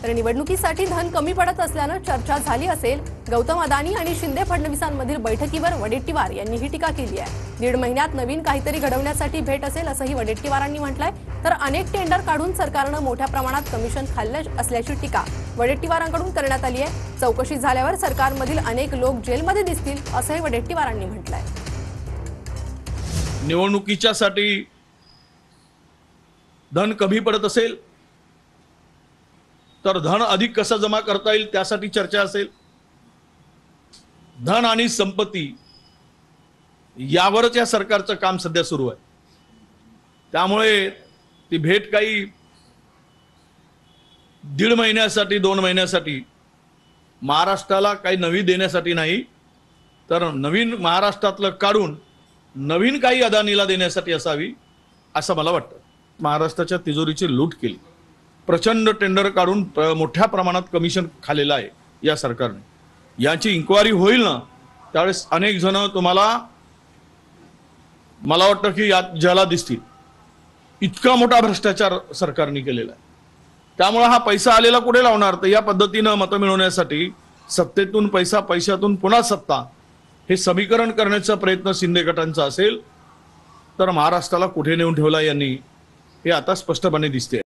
तर निवडणुकीसाठी धन कमी पडत असल्यानं चर्चा झाली असेल। गौतम अदानी आणि शिंदे फडणवीसांमधील बैठकीवर वडेट्टीवार यांनी ही टीका केली आहे। 1.5 महिन्यात नवीन काहीतरी घडवण्यासाठी भेट असेल असंही वडेट्टीवारांनी म्हटलंय। तर अनेक टेंडर काढून सरकारनं मोठ्या प्रमाणात कमिशन खाल्ले असल्याची टीका वडेट्टीवारांकडून करण्यात आली आहे। चौकशी झाल्यावर सरकारमधील अनेक लोक जेलमध्ये दिसतील असंही वडेट्टीवारांनी म्हटलंय। निवडणुकीच्यासाठी धन कमी पडत असेल तर धन अधिक कसं जमा करता येईल त्यासाठी चर्चा असेल। धन आणि संपत्ती यावरच या सरकारचं काम सध्या सुरू आहे। त्यामुळे ती भेट काही 1.5 महिन्यासाठी 2 महिन्यासाठी महाराष्ट्राला काही नवी देण्यासाठी नाही, तर नवीन महाराष्ट्रातलं काढून नवीन काही अदानीला देण्यासाठी असावी असं मला वाटतं। महाराष्ट्राच्या तिजोरीची लूट केली, प्रचंड टेंडर काढून मोठ्या प्रमाणात कमिशन खाल्लेलं आहे या सरकारने। याची इन्क्वायरी होईल ना, त्यावेळेस अनेक जण तुम्हाला मला वाटतं की यात ज्याला दिसतील। इतका मोठा भ्रष्टाचार सरकारने केलेला आहे। त्यामुळे हा पैसा आलेला कुठे लावणार? तर या पद्धतीनं मतं मिळवण्यासाठी सत्तेतून पैसा, पैशातून पुन्हा सत्ता, हे समीकरण करण्याचा प्रयत्न शिंदे गटांचा असेल तर महाराष्ट्राला कुठे नेऊन ठेवला यांनी हे आता स्पष्टपणे दिसते।